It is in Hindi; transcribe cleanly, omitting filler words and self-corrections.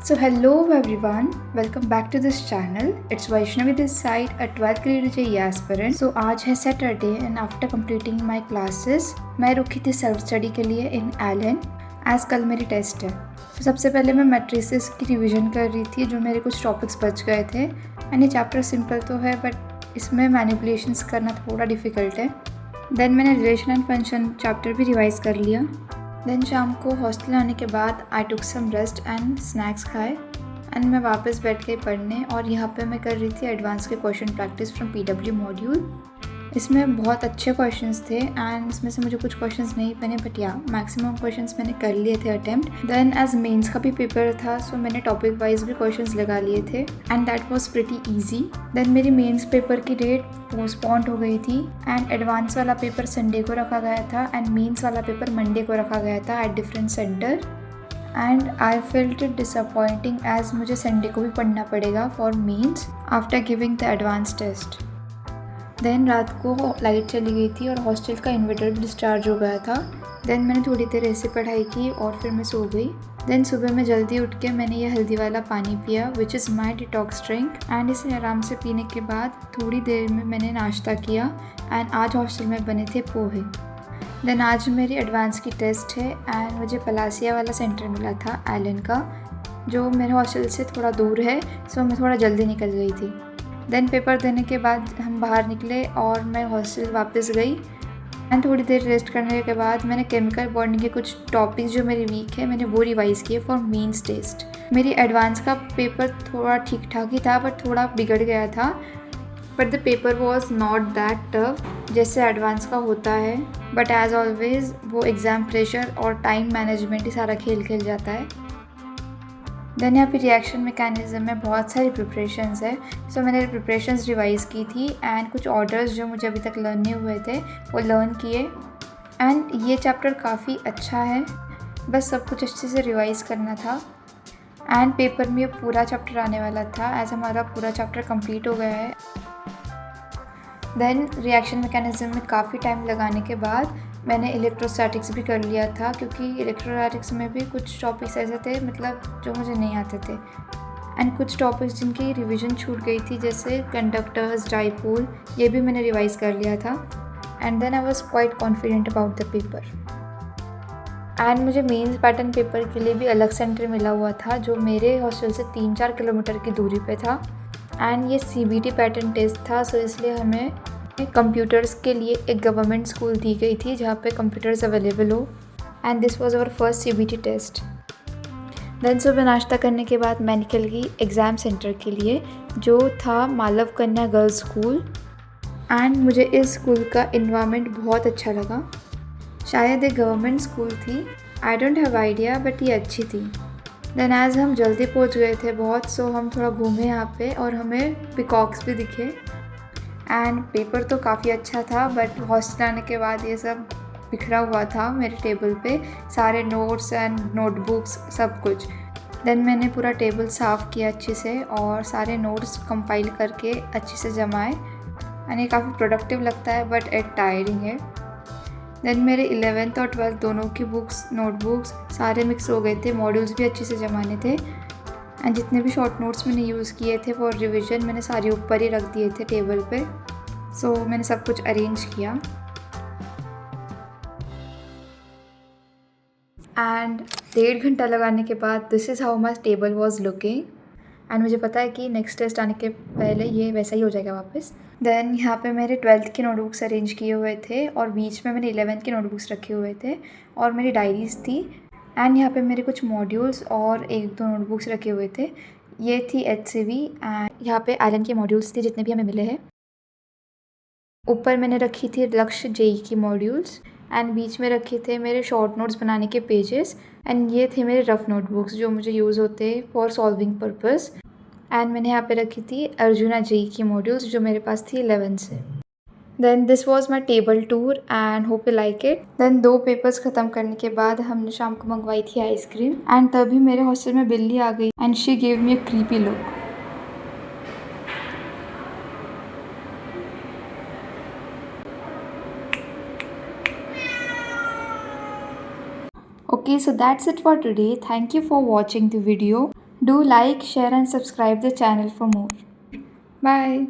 So hello everyone, welcome back to this channel. It's Vaishnavi this side, a 12th grade JEE aspirant. So आज है Saturday and after completing my classes, मैं रुकी थी सेल्फ स्टडी के लिए इन एलन एज कल मेरी टेस्ट है। तो सबसे पहले मैं मैट्रिसेस की रिवीजन कर रही थी, जो मेरे कुछ टॉपिक्स बच गए थे। एंड ये चैप्टर सिंपल तो है बट इसमें मैनिपुलेशंस करना थोड़ा डिफ़िकल्ट है। देन मैंने रिलेशन एंड फंक्शन चैप्टर भी रिवाइज़ कर लिया। देन शाम को हॉस्टल आने के बाद आई टुक सम रेस्ट एंड स्नैक्स खाए एंड मैं वापस बैठ गई पढ़ने। और यहाँ पे मैं कर रही थी एडवांस के question practice from PW module. इसमें बहुत अच्छे क्वेश्चंस थे एंड इसमें से मुझे कुछ क्वेश्चंस नहीं बने बट या मैक्सिमम क्वेश्चंस मैंने कर लिए थे अटेम्प्ट। देन एज मेंस का भी पेपर था सो मैंने टॉपिक वाइज भी क्वेश्चंस लगा लिए थे and that was pretty easy. Then मेरी मेंस पेपर की डेट पोस्टपोन्ड हो गई थी एंड एडवांस वाला पेपर संडे को रखा गया था एंड मेंस वाला पेपर मंडे को रखा गया था at different centre. And I felt it disappointing as मुझे संडे को भी पढ़ना पड़ेगा for mains after giving the advance test. Then रात को लाइट चली गई थी और हॉस्टल का इन्वर्टर भी डिस्चार्ज हो गया था। देन मैंने थोड़ी देर ऐसे पढ़ाई की और फिर मैं सो गई। देन सुबह में जल्दी उठ के मैंने ये हल्दी वाला पानी पिया which is my detox drink and इसे आराम से पीने के बाद थोड़ी देर में मैंने नाश्ता किया एंड आज हॉस्टल में बने थे पोहे। देन आज मेरी एडवांस की टेस्ट है एंड मुझे पलासिया वाला सेंटर मिला था एलन का, जो मेरे हॉस्टल से थोड़ा दूर है सो मैं थोड़ा जल्दी निकल गई थी। देन पेपर देने के बाद हम बाहर निकले और मैं हॉस्टल वापस गई एंड थोड़ी देर रेस्ट करने के बाद मैंने केमिकल बॉन्डिंग के कुछ टॉपिक्स जो मेरी वीक है मैंने वो रिवाइज़ किए फॉर मेंस टेस्ट। मेरी एडवांस का पेपर थोड़ा ठीक ठाक ही था बट थोड़ा बिगड़ गया था but the paper was not that tough जैसे एडवांस का होता है। बट एज ऑलवेज वो एग्ज़ाम प्रेशर और टाइम मैनेजमेंट ही सारा खेल खेल जाता है। देन यहाँ पे रिएक्शन मैकेनिज्म में बहुत सारी प्रिपरेशंस है सो मैंने प्रिपरेशंस रिवाइज़ की थी एंड कुछ ऑर्डर्स जो मुझे अभी तक लर्न नहीं हुए थे वो लर्न किए। एंड ये चैप्टर काफ़ी अच्छा है, बस सब कुछ अच्छे से रिवाइज़ करना था एंड पेपर में ये पूरा चैप्टर आने वाला था एज हमारा पूरा चैप्टर कंप्लीट हो गया है। देन रिएक्शन मैकेनिज्म में काफ़ी टाइम लगाने के बाद मैंने इलेक्ट्रोस्टैटिक्स भी कर लिया था, क्योंकि इलेक्ट्रोस्टैटिक्स में भी कुछ टॉपिक्स ऐसे थे मतलब जो मुझे नहीं आते थे एंड कुछ टॉपिक्स जिनकी रिवीजन छूट गई थी जैसे कंडक्टर्स, डाइपोल, ये भी मैंने रिवाइज़ कर लिया था and then I was quite confident about the paper. And मुझे मेंस पैटर्न पेपर के लिए भी अलग सेंटर मिला हुआ था जो मेरे हॉस्टल से 3-4 किलोमीटर की दूरी पे था एंड ये CBT पैटर्न टेस्ट था सो इसलिए हमें कंप्यूटर्स के लिए एक गवर्नमेंट स्कूल दी गई थी जहाँ पे कंप्यूटर्स अवेलेबल हो and this was our first CBT test. Then सुबह नाश्ता करने के बाद मैं निकल गई एग्ज़ाम सेंटर के लिए जो था मालव कन्या गर्ल्स स्कूल एंड मुझे इस स्कूल का इन्वायरमेंट बहुत अच्छा लगा। शायद एक गवर्नमेंट स्कूल थी, I don't have idea but ये अच्छी थी। देन एज हम जल्दी पहुँच गए थे बहुत सो हम थोड़ा घूमे यहाँ पे और हमें पिकॉक्स भी दिखे एंड पेपर तो काफ़ी अच्छा था बट हॉस्टल आने के बाद ये सब बिखरा हुआ था मेरे टेबल पे, सारे नोट्स एंड नोटबुक्स सब कुछ। देन मैंने पूरा टेबल साफ़ किया अच्छे से और सारे नोट्स कंपाइल करके अच्छे से जमाए एंड ये काफ़ी प्रोडक्टिव लगता है बट एट टायरिंग है। देन मेरे 11th और 12th दोनों की बुक्स, नोटबुक्स सारे मिक्स हो गए थे, मॉड्यूल्स भी अच्छे से जमाने थे एंड जितने भी शॉर्ट नोट्स मैंने यूज़ किए थे फॉर रिवीजन मैंने सारे ऊपर ही रख दिए थे टेबल पे। सो मैंने सब कुछ अरेंज किया एंड 1.5 घंटा लगाने के बाद this is how my table was looking and मुझे पता है कि नेक्स्ट टेस्ट आने के पहले ये वैसा ही हो जाएगा वापस। देन यहाँ पे मेरे 12th के नोटबुक्स अरेंज किए हुए थे और बीच में मैंने 11th के नोटबुक्स रखे हुए थे और मेरी डायरीज़ थी एंड यहाँ पे मेरे कुछ मॉड्यूल्स और 1-2 नोटबुक्स रखे हुए थे। ये थी HCV एंड यहाँ पे एलन के मॉड्यूल्स थे जितने भी हमें मिले हैं। ऊपर मैंने रखी थी लक्ष्य JEE की मॉड्यूल्स एंड बीच में रखे थे मेरे शॉर्ट नोट्स बनाने के पेजेस एंड ये थे मेरे रफ़ नोटबुक्स जो मुझे यूज़ होते फॉर सॉल्विंग पर्पस। एंड मैंने यहाँ पे रखी थी अर्जुना JEE की मॉड्यूल्स जो मेरे पास थी 11 से। Then this was my table tour and hope you like it. Then 2 papers ख़त्म करने के बाद हमने शाम को मंगवाई थी आइसक्रीम एंड तभी मेरे हॉस्टल में बिल्ली आ गई and she gave me a creepy look. Okay, so that's it for today. Thank you for watching the video. Do like, share and subscribe the channel for more. Bye.